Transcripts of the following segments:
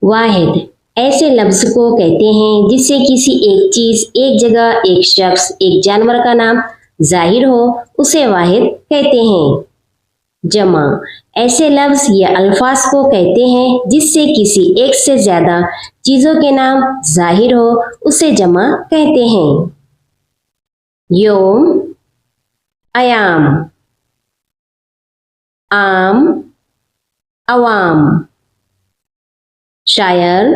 वाहिद ऐसे लफ्ज़ को कहते हैं जिससे किसी एक चीज़, एक जगह, एक शख्स, एक जानवर का नाम जाहिर हो, उसे वाहिद कहते हैं। जमा ऐसे लफ्ज़ या अल्फाज को कहते हैं जिससे किसी एक से ज़्यादा चीज़ों के नाम जाहिर हो, उसे जमा कहते हैं। योम, अयाम, आम, अवाम, शायर,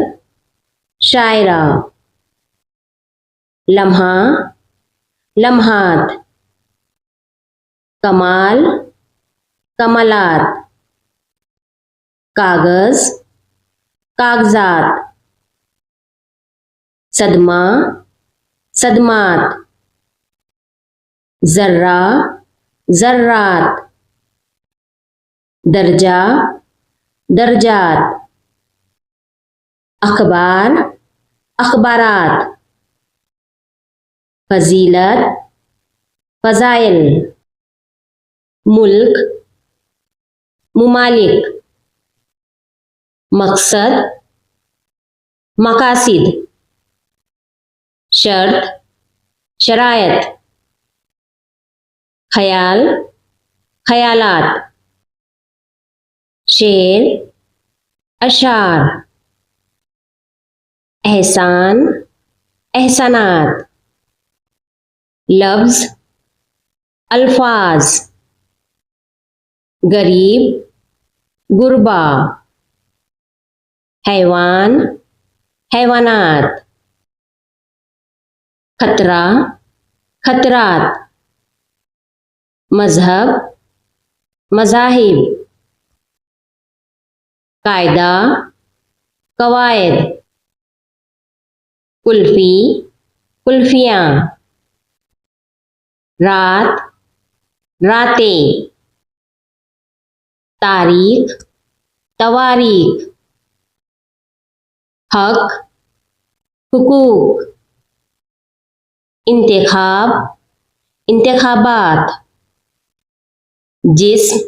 शायरा, लम्हा, लम्हात, कमाल, कमलात, कागज़, कागजात, सदमा, सदमात, जर्रा, जर्रात, दर्जा, दर्जात, अखबार, अखबारात, फजीलत, फजाइल, मुल्क, मुमालिक, मकसद, मकासिद, शर्त, शरायत, ख्याल, ख्यालात, शेर, अशार, एहसान, एहसानात, लफ्ज़, अल्फाज, गरीब, गुरबा, हैवान, हैवानात, खतरा, खतरात, मजहब, मज़ाहिब, कायदा, कवायद, कुल्फ़ी, कुल्फ़ियाँ, रात, रातें, तारीख, तवारीख, हक, हुकूक, इंतखाब, इंतखाबात, जिस्म,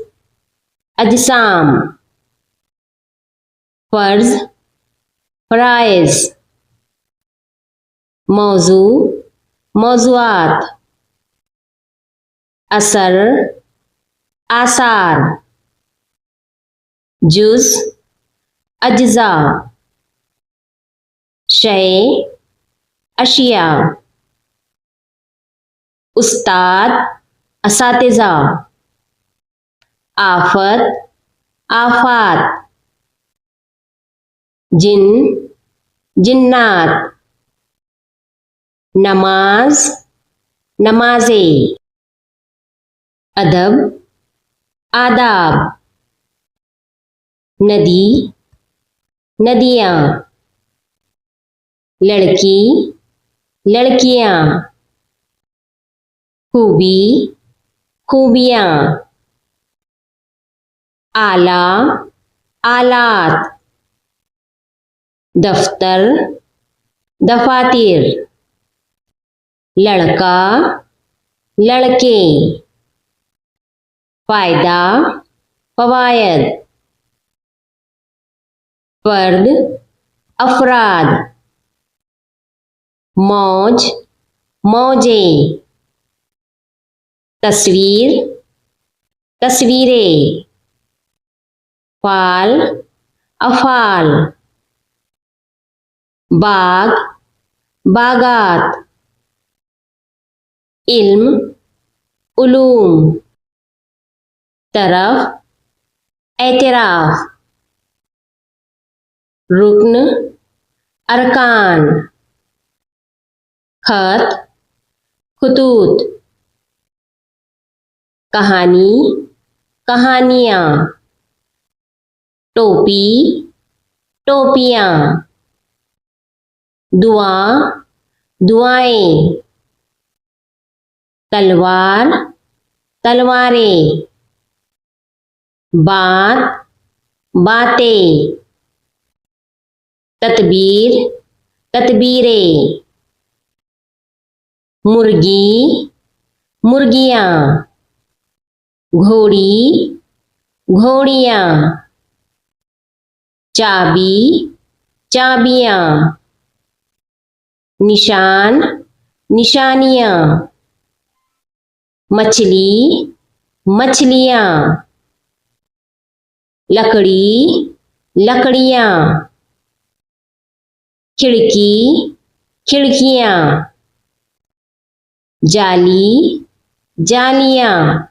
अजसाम, फ़र्ज़, फ़राइज़, मौजू, मौज़ूआत, असर, आसार, जुज़, अज्ज़ा, शय, अशिया, उस्ताद, असातिज़ा, आफत, आफात, जिन, जिन्नात, नमाज, नमाज़े, अदब, आदाब, नदी, नदियाँ, लड़की, लड़कियाँ, खूबी, खूबियाँ, आला, आलात, दफ्तर, दफातिर, लड़का, लड़के, फ़ायदा, फ़वायद, फ़र्द, अफ़राद, मौज, मौजे, तस्वीर, तस्वीरें, फ़ाल, अफ़ाल, बाग, बागात, इल्म, उलूम, तरफ, एतराफ़, रुक्न, अरकान, खत, खुतूत, कहानी, कहानियाँ, टोपी, टोपियाँ, दुआ, दुआएं, तलवार, तलवारें, बात, बातें, तदबीर, तदबीरें, मुर्गी, मुर्गियाँ, घोड़ी, घोड़ियाँ, चाबी, चाबियां, निशान, निशानियां, मछली, मछलियां, लकड़ी, लकड़ियां, खिड़की, खिड़कियां, जाली, जालियां।